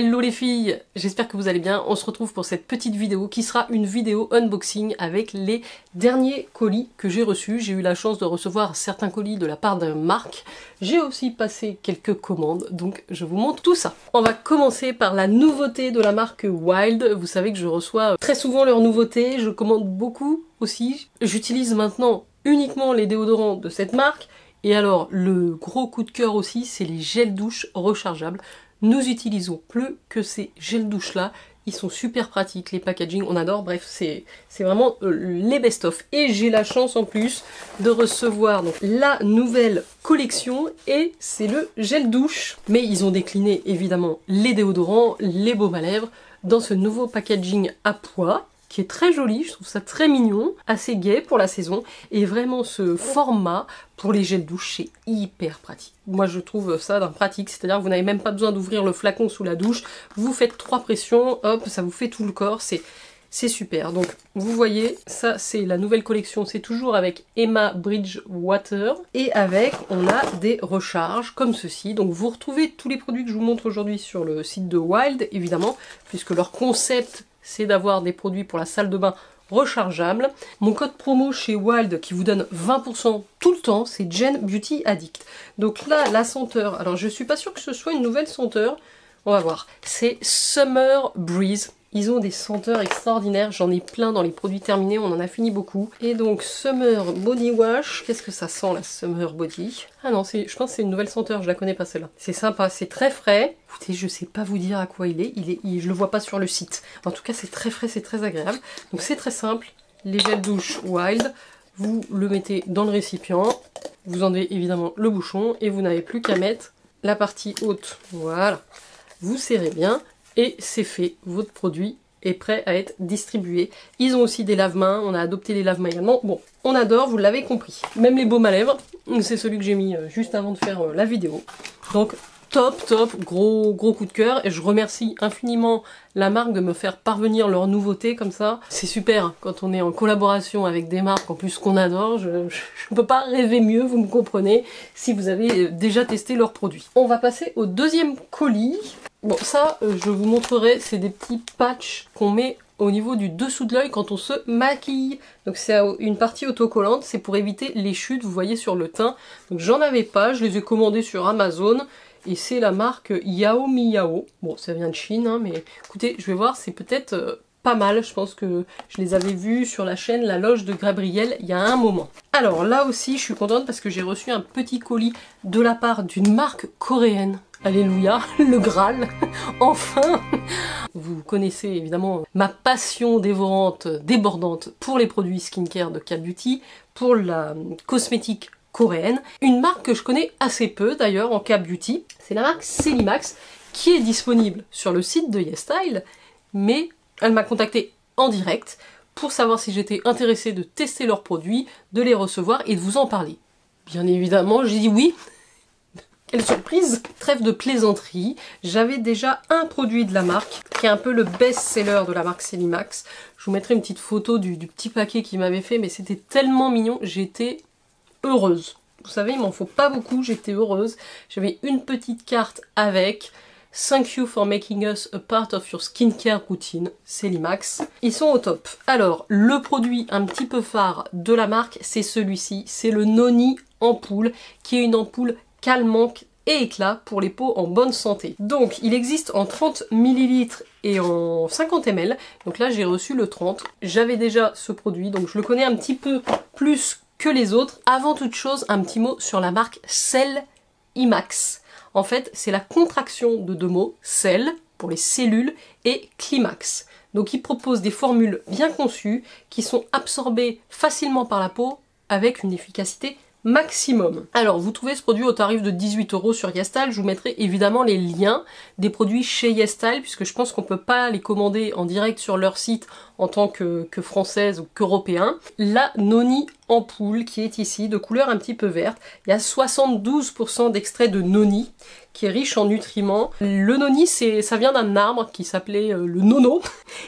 Hello les filles, j'espère que vous allez bien. On se retrouve pour cette petite vidéo qui sera une vidéo unboxing avec les derniers colis que j'ai reçus. J'ai eu la chance de recevoir certains colis de la part de Marc. J'ai aussi passé quelques commandes, donc je vous montre tout ça. On va commencer par la nouveauté de la marque Wild. Vous savez que je reçois très souvent leurs nouveautés, je commande beaucoup aussi. J'utilise maintenant uniquement les déodorants de cette marque. Et alors, le gros coup de cœur aussi, c'est les gels douche rechargeables. Nous utilisons plus que ces gels douche là, ils sont super pratiques, les packaging, on adore, bref, c'est vraiment les best-of. Et j'ai la chance en plus de recevoir donc, la nouvelle collection et c'est le gel douche. Mais ils ont décliné évidemment les déodorants, les baumes à lèvres dans ce nouveau packaging à pois, qui est très joli, je trouve ça très mignon, assez gai pour la saison, et vraiment ce format pour les gels douche, c'est hyper pratique. Moi je trouve ça d'un pratique, c'est-à-dire que vous n'avez même pas besoin d'ouvrir le flacon sous la douche, vous faites 3 pressions, hop, ça vous fait tout le corps, c'est super. Donc vous voyez, ça c'est la nouvelle collection, c'est toujours avec Emma Bridgewater, et avec, on a des recharges comme ceci. Donc vous retrouvez tous les produits que je vous montre aujourd'hui sur le site de Wild, évidemment, puisque leur concept c'est d'avoir des produits pour la salle de bain rechargeables. Mon code promo chez Wild qui vous donne 20% tout le temps, c'est Gen Beauty Addict. Donc là, la senteur, alors je suis pas sûre que ce soit une nouvelle senteur, on va voir. C'est Summer Breeze. Ils ont des senteurs extraordinaires, j'en ai plein dans les produits terminés, on en a fini beaucoup. Et donc Summer Body Wash, qu'est-ce que ça sent la Summer Body? Ah non, je pense que c'est une nouvelle senteur, je la connais pas celle-là. C'est sympa, c'est très frais. Écoutez, je sais pas vous dire à quoi il est, je le vois pas sur le site. En tout cas, c'est très frais, c'est très agréable. Donc c'est très simple, les gels douche Wild, vous le mettez dans le récipient, vous enlevez évidemment le bouchon et vous n'avez plus qu'à mettre la partie haute. Voilà, vous serrez bien. Et c'est fait, votre produit est prêt à être distribué. Ils ont aussi des lave-mains, on a adopté les lave-mains également. Bon, on adore, vous l'avez compris. Même les baumes à lèvres, c'est celui que j'ai mis juste avant de faire la vidéo. Donc top, gros coup de cœur. Et je remercie infiniment la marque de me faire parvenir leurs nouveautés comme ça. C'est super quand on est en collaboration avec des marques en plus qu'on adore. Je ne peux pas rêver mieux, vous me comprenez, si vous avez déjà testé leurs produits. On va passer au deuxième colis. Bon, ça, je vous montrerai, c'est des petits patchs qu'on met au niveau du dessous de l'œil quand on se maquille. Donc c'est une partie autocollante, c'est pour éviter les chutes, vous voyez sur le teint. Donc j'en avais pas, je les ai commandés sur Amazon. Et c'est la marque Yao Miyao. Bon, ça vient de Chine, hein, mais écoutez, je vais voir, c'est peut-être pas mal. Je pense que je les avais vus sur la chaîne La Loge de Gabriel il y a un moment. Alors là aussi, je suis contente parce que j'ai reçu un petit colis de la part d'une marque coréenne. Alléluia, le Graal, enfin. Vous connaissez évidemment ma passion dévorante, débordante pour les produits skincare de K-Beauty, pour la cosmétique coréenne. Une marque que je connais assez peu d'ailleurs en K-Beauty, c'est la marque Celimax, qui est disponible sur le site de YesStyle, mais elle m'a contactée en direct pour savoir si j'étais intéressée de tester leurs produits, de les recevoir et de vous en parler. Bien évidemment, j'ai dit oui. Quelle surprise! Trêve de plaisanterie, j'avais déjà un produit de la marque, qui est un peu le best-seller de la marque Celimax. Je vous mettrai une petite photo du petit paquet qu'il m'avait fait, mais c'était tellement mignon, j'étais heureuse. Vous savez, il m'en faut pas beaucoup, j'étais heureuse. J'avais une petite carte avec « Thank you for making us a part of your skincare routine » Celimax. Ils sont au top. Alors, le produit un petit peu phare de la marque, c'est celui-ci. C'est le Noni Ampoule, qui est une ampoule calmante et éclat pour les peaux en bonne santé. Donc il existe en 30 ml et en 50 ml. Donc là j'ai reçu le 30. J'avais déjà ce produit, donc je le connais un petit peu plus que les autres. Avant toute chose, un petit mot sur la marque Celimax. En fait, c'est la contraction de deux mots, Cell pour les cellules et Climax. Donc ils proposent des formules bien conçues qui sont absorbées facilement par la peau avec une efficacité maximum. Alors vous trouvez ce produit au tarif de 18 € sur YesStyle, je vous mettrai évidemment les liens des produits chez YesStyle puisque je pense qu'on peut pas les commander en direct sur leur site en tant que française ou qu'européen. La Noni Ampoule qui est ici de couleur un petit peu verte, il y a 72% d'extrait de Noni qui est riche en nutriments. Le Noni ça vient d'un arbre qui s'appelait le nono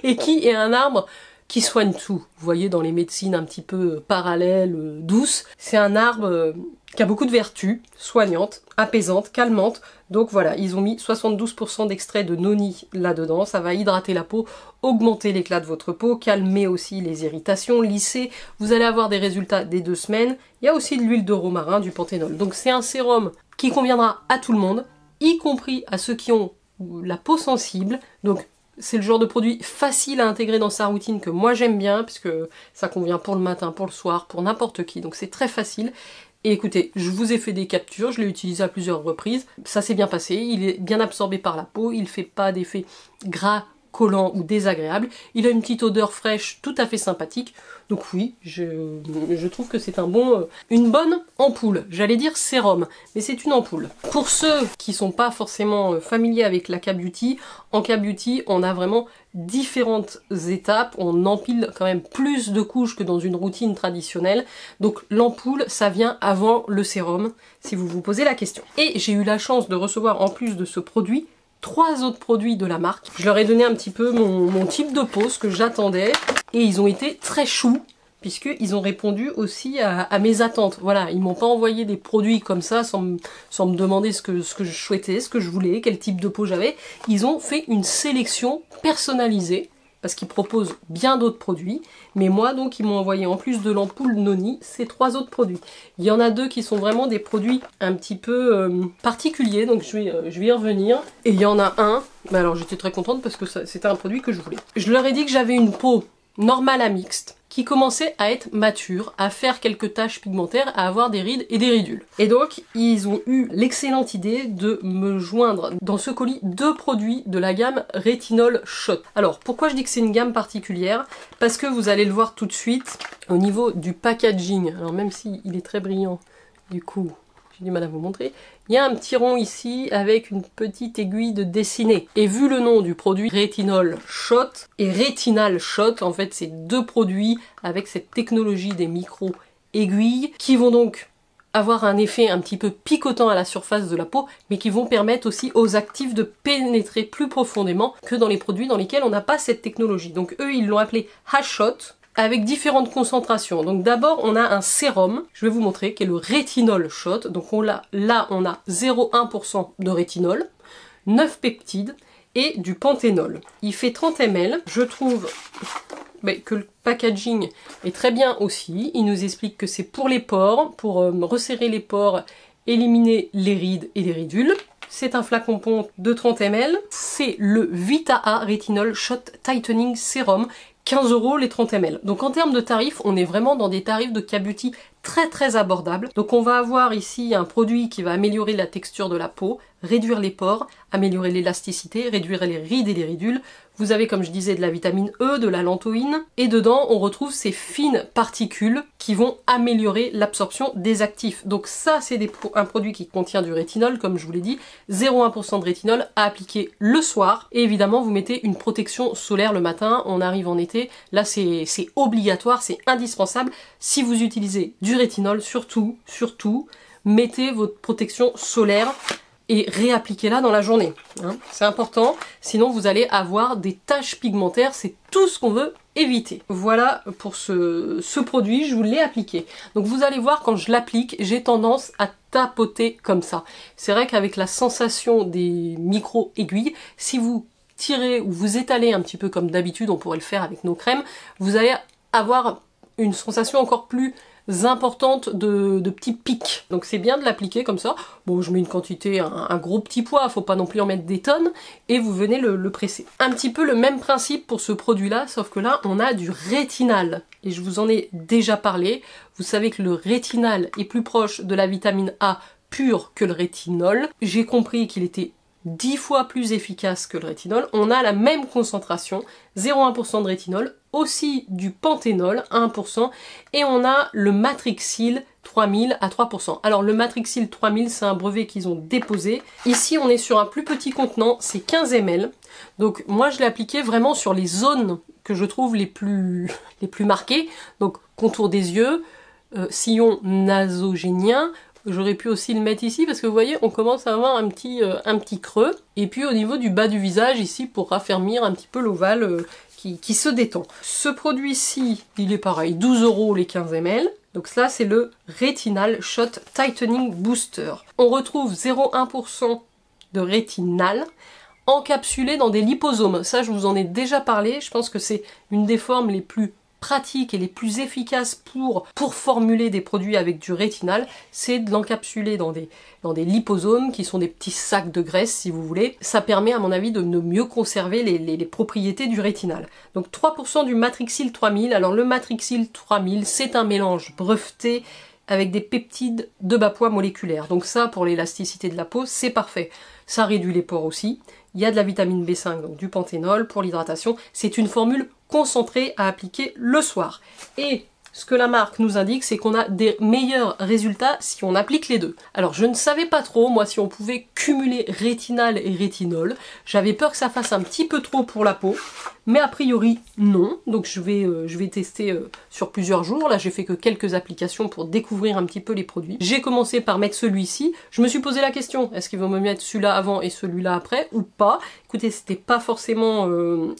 et qui est un arbre qui soigne tout. Vous voyez, dans les médecines un petit peu parallèles, douces, c'est un arbre qui a beaucoup de vertus, soignantes, apaisantes, calmantes. Donc voilà, ils ont mis 72% d'extrait de noni là-dedans. Ça va hydrater la peau, augmenter l'éclat de votre peau, calmer aussi les irritations, lisser. Vous allez avoir des résultats dès 2 semaines. Il y a aussi de l'huile de romarin, du panthénol. Donc c'est un sérum qui conviendra à tout le monde, y compris à ceux qui ont la peau sensible. Donc c'est le genre de produit facile à intégrer dans sa routine que moi j'aime bien, puisque ça convient pour le matin, pour le soir, pour n'importe qui, donc c'est très facile. Et écoutez, je vous ai fait des captures, je l'ai utilisé à plusieurs reprises, ça s'est bien passé, il est bien absorbé par la peau, il fait pas d'effet gras, collant ou désagréable, il a une petite odeur fraîche tout à fait sympathique, donc oui, je trouve que c'est une bonne ampoule, j'allais dire sérum, mais c'est une ampoule. Pour ceux qui sont pas forcément familiers avec la K-Beauty, en K-Beauty on a vraiment différentes étapes, on empile quand même plus de couches que dans une routine traditionnelle, donc l'ampoule ça vient avant le sérum, si vous vous posez la question. Et j'ai eu la chance de recevoir en plus de ce produit 3 autres produits de la marque. Je leur ai donné un petit peu mon type de peau, ce que j'attendais, et ils ont été très choux, puisqu'ils ont répondu aussi à mes attentes. Voilà, ils m'ont pas envoyé des produits comme ça, sans me demander ce que je souhaitais, ce que je voulais, quel type de peau j'avais. Ils ont fait une sélection personnalisée, parce qu'ils proposent bien d'autres produits, mais moi donc ils m'ont envoyé en plus de l'ampoule noni ces 3 autres produits. Il y en a 2 qui sont vraiment des produits un petit peu particuliers, donc je vais y revenir. Et il y en a un, mais alors j'étais très contente parce que c'était un produit que je voulais. Je leur ai dit que j'avais une peau normale à mixte, qui commençait à être mature, à faire quelques taches pigmentaires, à avoir des rides et des ridules. Et donc, ils ont eu l'excellente idée de me joindre dans ce colis 2 produits de la gamme Retinol Shot. Alors, pourquoi je dis que c'est une gamme particulière? Parce que vous allez le voir tout de suite au niveau du packaging. Alors même s'il est très brillant, du coup, j'ai du mal à vous montrer. Il y a un petit rond ici avec une petite aiguille de dessinée. Et vu le nom du produit, Retinol Shot et Retinal Shot, en fait c'est 2 produits avec cette technologie des micro-aiguilles qui vont donc avoir un effet un petit peu picotant à la surface de la peau, mais qui vont permettre aussi aux actifs de pénétrer plus profondément que dans les produits dans lesquels on n'a pas cette technologie. Donc eux ils l'ont appelé H-Shot, avec différentes concentrations. Donc d'abord on a un sérum, je vais vous montrer, qui est le Retinol Shot. Donc là on a 0,1% de rétinol, 9 peptides et du panthénol. Il fait 30 ml. Je trouve que le packaging est très bien aussi. Il nous explique que c'est pour les pores, pour resserrer les pores, éliminer les rides et les ridules. C'est un flacon pompe de 30 ml. C'est le Vita A Retinol Shot Tightening Serum. 15 € les 30 ml. Donc en termes de tarifs, on est vraiment dans des tarifs de K-Beauty très abordables. Donc on va avoir ici un produit qui va améliorer la texture de la peau, réduire les pores, améliorer l'élasticité, réduire les rides et les ridules. Vous avez, comme je disais, de la vitamine E, de la lantoïne, et dedans on retrouve ces fines particules qui vont améliorer l'absorption des actifs. Donc ça c'est un produit qui contient du rétinol, comme je vous l'ai dit, 0,1% de rétinol à appliquer le soir, et évidemment vous mettez une protection solaire le matin, on arrive en été, là c'est obligatoire, c'est indispensable. Si vous utilisez du rétinol, surtout, mettez votre protection solaire et réappliquez-la dans la journée. Hein. C'est important, sinon vous allez avoir des taches pigmentaires, c'est tout ce qu'on veut éviter. Voilà pour ce produit, je vous l'ai appliqué. Donc vous allez voir, quand je l'applique, j'ai tendance à tapoter comme ça. C'est vrai qu'avec la sensation des micro-aiguilles, si vous tirez ou vous étalez un petit peu comme d'habitude, on pourrait le faire avec nos crèmes, vous allez avoir une sensation encore plus importante de petits pics. Donc c'est bien de l'appliquer comme ça. Bon, je mets une quantité, un gros petit poids, faut pas non plus en mettre des tonnes, et vous venez le presser. Un petit peu le même principe pour ce produit-là, sauf que là, on a du rétinal. Et je vous en ai déjà parlé. Vous savez que le rétinal est plus proche de la vitamine A pure que le rétinol. J'ai compris qu'il était 10 fois plus efficace que le rétinol. On a la même concentration, 0,1% de rétinol, aussi du panthénol, 1%, et on a le Matrixyl 3000 à 3%. Alors le Matrixyl 3000, c'est un brevet qu'ils ont déposé. Ici on est sur un plus petit contenant, c'est 15 ml. Donc moi je l'ai appliqué vraiment sur les zones que je trouve les plus marquées. Donc contour des yeux, sillon nasogénien, j'aurais pu aussi le mettre ici parce que vous voyez, on commence à avoir un petit creux. Et puis au niveau du bas du visage, ici, pour raffermir un petit peu l'ovale qui se détend. Ce produit-ci, il est pareil, 12 € les 15 ml. Donc ça, c'est le Retinal Shot Tightening Booster. On retrouve 0,1% de rétinal encapsulé dans des liposomes. Ça, je vous en ai déjà parlé. Je pense que c'est une des formes les plus pratiques et les plus efficaces pour formuler des produits avec du rétinal, c'est de l'encapsuler dans des liposomes qui sont des petits sacs de graisse si vous voulez. Ça permet à mon avis de mieux conserver les propriétés du rétinal. Donc 3% du Matrixyl 3000. Alors le Matrixyl 3000 c'est un mélange breveté avec des peptides de bas poids moléculaires. Donc ça pour l'élasticité de la peau c'est parfait. Ça réduit les pores aussi. Il y a de la vitamine B5, donc du panthénol pour l'hydratation. C'est une formule concentrée à appliquer le soir. Et ce que la marque nous indique, c'est qu'on a des meilleurs résultats si on applique les deux. Alors je ne savais pas trop, moi, si on pouvait cumuler rétinal et rétinol. J'avais peur que ça fasse un petit peu trop pour la peau, mais a priori non. Donc je vais tester sur plusieurs jours. Là j'ai fait que quelques applications pour découvrir un petit peu les produits. J'ai commencé par mettre celui-ci. Je me suis posé la question, est-ce qu'ils vont me mettre celui-là avant et celui-là après ou pas? Écoutez, c'était pas forcément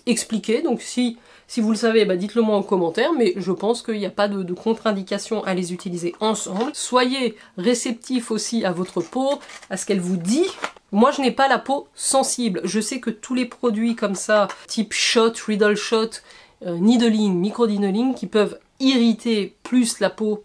expliqué, donc si vous le savez, bah dites-le moi en commentaire, mais je pense qu'il n'y a pas de contre-indication à les utiliser ensemble. Soyez réceptifs aussi à votre peau, à ce qu'elle vous dit. Moi, je n'ai pas la peau sensible. Je sais que tous les produits comme ça, type shot, Riddle shot, needling, micro-needling, qui peuvent irriter plus la peau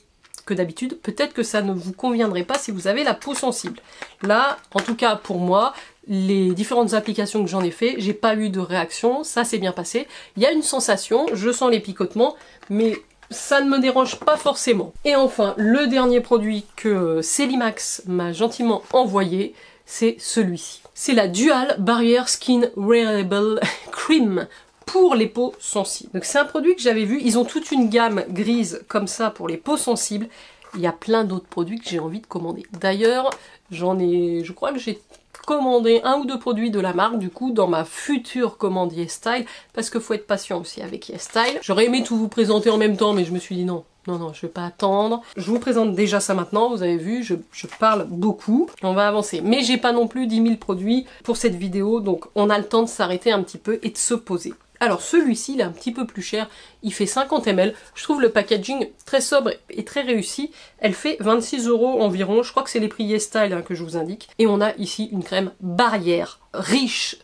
que d'habitude, peut-être que ça ne vous conviendrait pas si vous avez la peau sensible. Là, en tout cas pour moi, les différentes applications que j'en ai fait, j'ai pas eu de réaction, ça s'est bien passé. Il y a une sensation, je sens les picotements, mais ça ne me dérange pas forcément. Et enfin, le dernier produit que Celimax m'a gentiment envoyé, c'est celui-ci. C'est la Dual Barrier Skin Wearable Cream pour les peaux sensibles. Donc c'est un produit que j'avais vu, ils ont toute une gamme grise comme ça pour les peaux sensibles. Il y a plein d'autres produits que j'ai envie de commander. D'ailleurs, je crois que j'ai commandé un ou deux produits de la marque du coup dans ma future commande YesStyle parce que faut être patient aussi avec YesStyle. J'aurais aimé tout vous présenter en même temps mais je me suis dit non, je vais pas attendre. Je vous présente déjà ça maintenant, vous avez vu, je parle beaucoup. On va avancer. Mais j'ai pas non plus 10 000 produits pour cette vidéo, donc on a le temps de s'arrêter un petit peu et de se poser. Alors celui-ci, il est un petit peu plus cher, il fait 50 ml. Je trouve le packaging très sobre et très réussi. Elle fait 26 € environ, je crois que c'est les prix YesStyle hein, que je vous indique. Et on a ici une crème barrière, riche,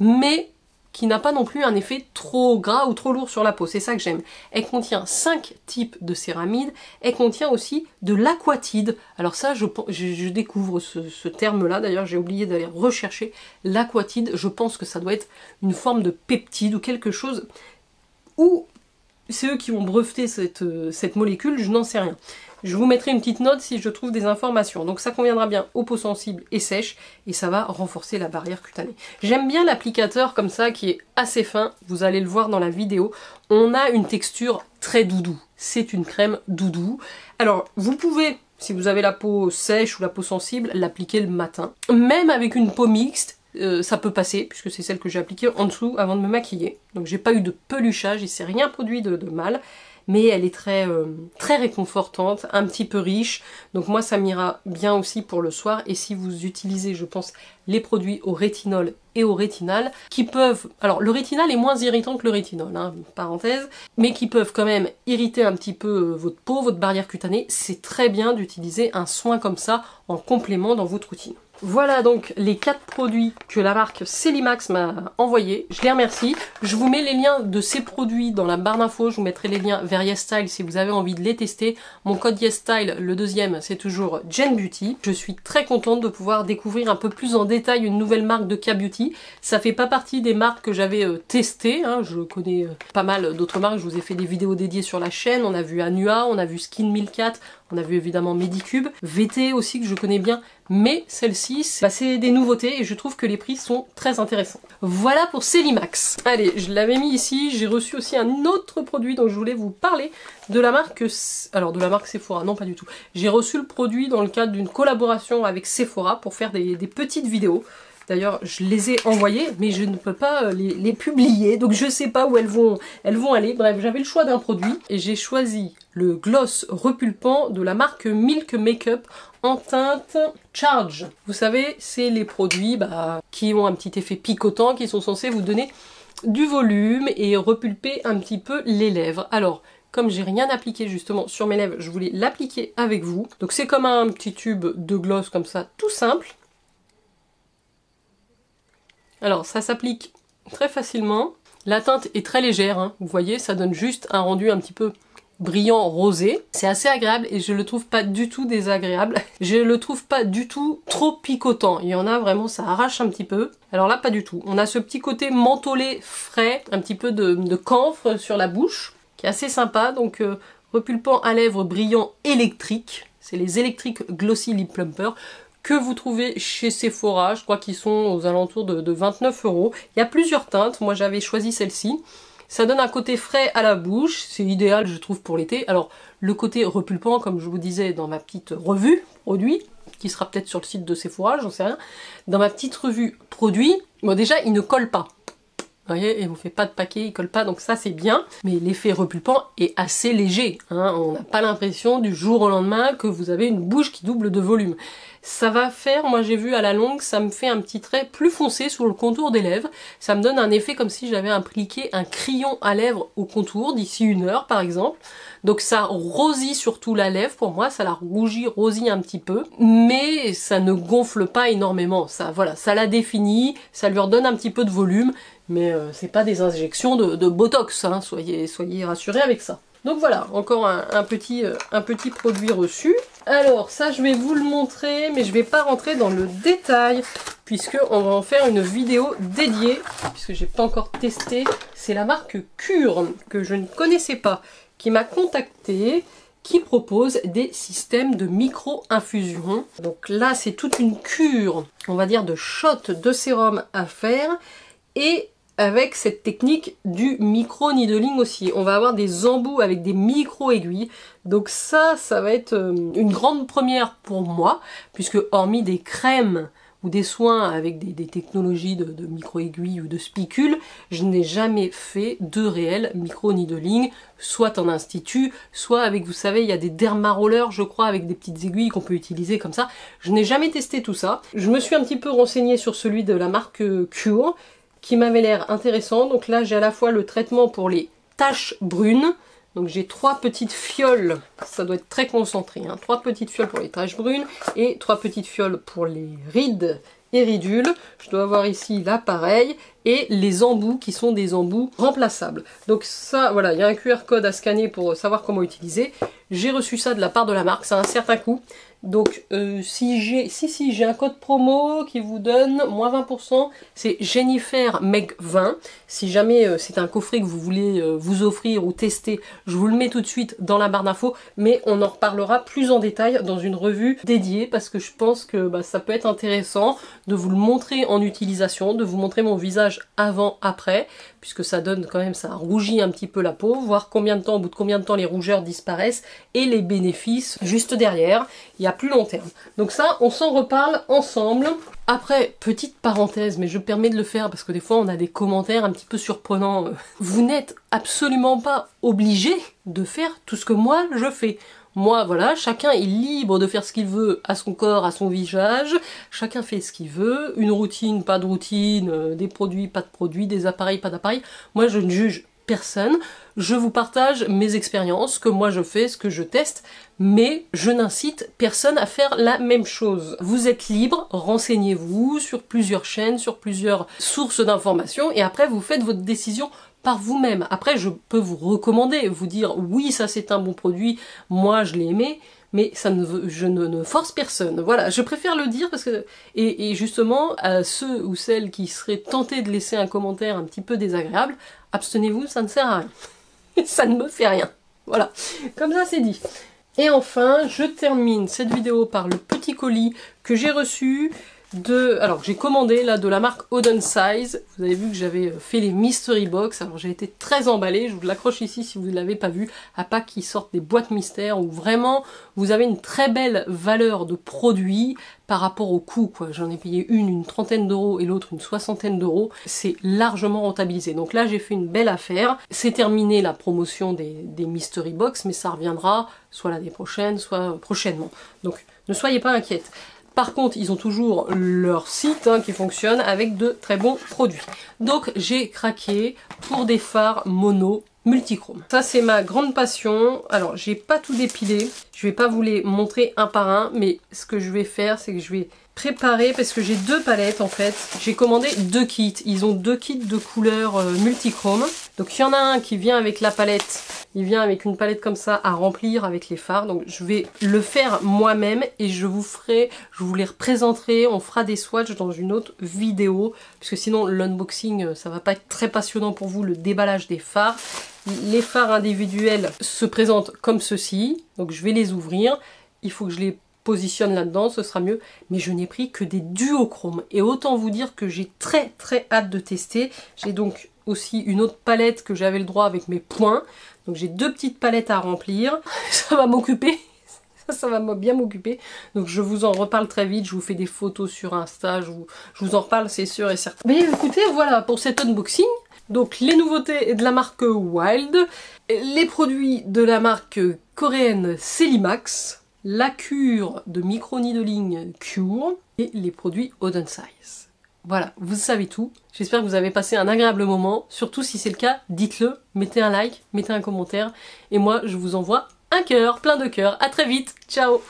mais qui n'a pas non plus un effet trop gras ou trop lourd sur la peau, c'est ça que j'aime. Elle contient 5 types de céramides, elle contient aussi de l'aquatide. Alors ça, je découvre ce terme-là, d'ailleurs j'ai oublié d'aller rechercher l'aquatide, je pense que ça doit être une forme de peptide ou quelque chose, ou c'est eux qui ont breveté cette molécule, je n'en sais rien. Je vous mettrai une petite note si je trouve des informations. Donc ça conviendra bien aux peaux sensibles et sèches et ça va renforcer la barrière cutanée. J'aime bien l'applicateur comme ça qui est assez fin, vous allez le voir dans la vidéo. On a une texture très doudou, c'est une crème doudou. Alors vous pouvez, si vous avez la peau sèche ou la peau sensible, l'appliquer le matin. Même avec une peau mixte, ça peut passer, puisque c'est celle que j'ai appliquée en dessous avant de me maquiller. Donc j'ai pas eu de peluchage, il s'est rien produit de mal. Mais elle est très réconfortante, un petit peu riche, donc moi ça m'ira bien aussi pour le soir. Et si vous utilisez, je pense, les produits au rétinol et au rétinal, qui peuvent, alors le rétinal est moins irritant que le rétinol, hein, parenthèse, mais qui peuvent quand même irriter un petit peu votre peau, votre barrière cutanée, c'est très bien d'utiliser un soin comme ça en complément dans votre routine. Voilà donc les 4 produits que la marque Celimax m'a envoyés. Je les remercie. Je vous mets les liens de ces produits dans la barre d'infos. Je vous mettrai les liens vers YesStyle si vous avez envie de les tester. Mon code YesStyle, le deuxième, c'est toujours JenBeauty. Je suis très contente de pouvoir découvrir un peu plus en détail une nouvelle marque de K-Beauty. Ça fait pas partie des marques que j'avais testées. Hein. Je connais pas mal d'autres marques. Je vous ai fait des vidéos dédiées sur la chaîne. On a vu Anua, on a vu Skin 1004. On a vu évidemment Medicube, VT aussi que je connais bien, mais celle-ci, c'est des nouveautés et je trouve que les prix sont très intéressants. Voilà pour Celimax. Allez, je l'avais mis ici, j'ai reçu aussi un autre produit dont je voulais vous parler, de la marque, alors de la marque Sephora, non pas du tout. J'ai reçu le produit dans le cadre d'une collaboration avec Sephora pour faire des petites vidéos. D'ailleurs, je les ai envoyées, mais je ne peux pas les publier, donc je sais pas où elles vont aller. Bref, j'avais le choix d'un produit et j'ai choisi le gloss repulpant de la marque Milk Makeup en teinte Charge. Vous savez, c'est les produits qui ont un petit effet picotant, qui sont censés vous donner du volume et repulper un petit peu les lèvres. Alors, comme j'ai rien appliqué justement sur mes lèvres, je voulais l'appliquer avec vous. Donc c'est comme un petit tube de gloss comme ça, tout simple. Alors ça s'applique très facilement, la teinte est très légère, hein. Vous voyez, ça donne juste un rendu un petit peu brillant rosé. C'est assez agréable et je le trouve pas du tout désagréable. Je le trouve pas du tout trop picotant. Il y en a vraiment, ça arrache un petit peu. Alors là, pas du tout. On a ce petit côté mentholé frais, un petit peu de camphre sur la bouche, qui est assez sympa. Donc repulpant à lèvres brillant électrique. C'est les Electric Glossy Lip Plumper, que vous trouvez chez Sephora, je crois qu'ils sont aux alentours de 29 €. Il y a plusieurs teintes, moi j'avais choisi celle-ci. Ça donne un côté frais à la bouche, c'est idéal je trouve pour l'été. Alors le côté repulpant, comme je vous disais dans ma petite revue produit, qui sera peut-être sur le site de Sephora, j'en sais rien. Dans ma petite revue produit, bon déjà il ne colle pas. Vous voyez, il ne vous fait pas de paquet, il colle pas, donc ça c'est bien. Mais l'effet repulpant est assez léger, hein. On n'a pas l'impression du jour au lendemain que vous avez une bouche qui double de volume. Ça va faire, moi j'ai vu à la longue, ça me fait un petit trait plus foncé sur le contour des lèvres. Ça me donne un effet comme si j'avais appliqué un crayon à lèvres au contour d'ici 1 heure par exemple. Donc ça rosit surtout la lèvre pour moi, ça la rougit, rosit un petit peu, mais ça ne gonfle pas énormément. Ça, voilà, ça la définit, ça lui redonne un petit peu de volume, mais c'est pas des injections de botox, hein, soyez rassurés avec ça. Donc voilà, encore un petit produit reçu. Alors ça je vais vous le montrer, mais je vais pas rentrer dans le détail, puisque on va en faire une vidéo dédiée, puisque j'ai pas encore testé. C'est la marque Cure, que je ne connaissais pas, qui m'a contacté, qui propose des systèmes de micro-infusion. Donc là c'est toute une cure, on va dire de shot de sérum à faire, et avec cette technique du micro-needling aussi. On va avoir des embouts avec des micro-aiguilles. Donc ça va être une grande première pour moi, puisque hormis des crèmes ou des soins avec des technologies de micro-aiguilles ou de spicules, je n'ai jamais fait de réel micro-needling, soit en institut, soit avec, vous savez, il y a des dermarollers, je crois, avec des petites aiguilles qu'on peut utiliser comme ça. Je n'ai jamais testé tout ça. Je me suis un petit peu renseignée sur celui de la marque Cure, qui m'avait l'air intéressant. Donc là j'ai à la fois le traitement pour les taches brunes, donc j'ai 3 petites fioles, ça doit être très concentré, hein, 3 petites fioles pour les taches brunes et 3 petites fioles pour les rides et ridules. Je dois avoir ici l'appareil et les embouts qui sont des embouts remplaçables. Donc ça, voilà, il y a un QR code à scanner pour savoir comment utiliser. J'ai reçu ça de la part de la marque, ça a un certain coût. Donc si j'ai un code promo qui vous donne moins 20%, c'est Jennifer Meg 20. Si jamais c'est un coffret que vous voulez vous offrir ou tester, je vous le mets tout de suite dans la barre d'infos, mais on en reparlera plus en détail dans une revue dédiée, parce que je pense que ça peut être intéressant de vous le montrer en utilisation, de vous montrer mon visage avant-après, puisque ça donne quand même, ça rougit un petit peu la peau, voir combien de temps, au bout de combien de temps les rougeurs disparaissent, et les bénéfices juste derrière, il y a plus long terme. Donc ça, on s'en reparle ensemble. Après, petite parenthèse, mais je me permets de le faire parce que des fois on a des commentaires un petit peu surprenants. Vous n'êtes absolument pas obligé de faire tout ce que moi je fais. Moi, voilà, chacun est libre de faire ce qu'il veut à son corps, à son visage. Chacun fait ce qu'il veut. Une routine, pas de routine, des produits, pas de produits, des appareils, pas d'appareils. Moi, je ne juge personne. Je vous partage mes expériences, ce que moi je fais, ce que je teste, mais je n'incite personne à faire la même chose. Vous êtes libre, renseignez-vous sur plusieurs chaînes, sur plusieurs sources d'informations, et après vous faites votre décision par vous-même. Après, je peux vous recommander, vous dire oui, ça c'est un bon produit, moi je l'ai aimé, mais je ne force personne. Voilà, je préfère le dire parce que, et justement, à ceux ou celles qui seraient tentés de laisser un commentaire un petit peu désagréable, abstenez-vous, ça ne sert à rien. Ça ne me fait rien. Voilà, comme ça c'est dit. Et enfin, je termine cette vidéo par le petit colis que j'ai reçu alors j'ai commandé là de la marque Oden Size. Vous avez vu que j'avais fait les mystery box, alors j'ai été très emballée, je vous l'accroche ici si vous ne l'avez pas vu, à pas qu'ils sortent des boîtes mystères où vraiment vous avez une très belle valeur de produit par rapport au coût, quoi. J'en ai payé une trentaine d'euros et l'autre une soixantaine d'euros, c'est largement rentabilisé. Donc là j'ai fait une belle affaire, c'est terminé la promotion des mystery box, mais ça reviendra soit l'année prochaine, soit prochainement. Donc ne soyez pas inquiètes. Par contre, ils ont toujours leur site qui fonctionne avec de très bons produits. Donc j'ai craqué pour des fards mono multichrome. Ça c'est ma grande passion. Alors j'ai pas tout dépilé, je vais pas vous les montrer un par un, mais ce que je vais faire c'est que je vais préparer, parce que j'ai deux palettes en fait. J'ai commandé deux kits, ils ont deux kits de couleurs multichrome. Donc il y en a un qui vient avec la palette, il vient avec une palette comme ça à remplir avec les fards. Donc je vais le faire moi-même et je vous les représenterai, on fera des swatchs dans une autre vidéo, parce que sinon l'unboxing ça va pas être très passionnant pour vous, le déballage des fards. Les fards individuels se présentent comme ceci, donc je vais les ouvrir, il faut que je les positionne là-dedans, ce sera mieux, mais je n'ai pris que des duochromes, et autant vous dire que j'ai très hâte de tester. J'ai donc aussi une autre palette que j'avais le droit avec mes points, donc j'ai deux petites palettes à remplir, ça va m'occuper. Ça va bien m'occuper, donc je vous en reparle très vite, je vous fais des photos sur Insta, je vous en reparle, c'est sûr et certain. Mais écoutez, voilà pour cet unboxing. Donc les nouveautés de la marque Wild, les produits de la marque coréenne Celimax, la cure de micro-needling Cure et les produits Oden Size. Voilà, vous savez tout. J'espère que vous avez passé un agréable moment. Surtout si c'est le cas, dites-le, mettez un like, mettez un commentaire. Et moi, je vous envoie un cœur, plein de cœurs. À très vite, ciao!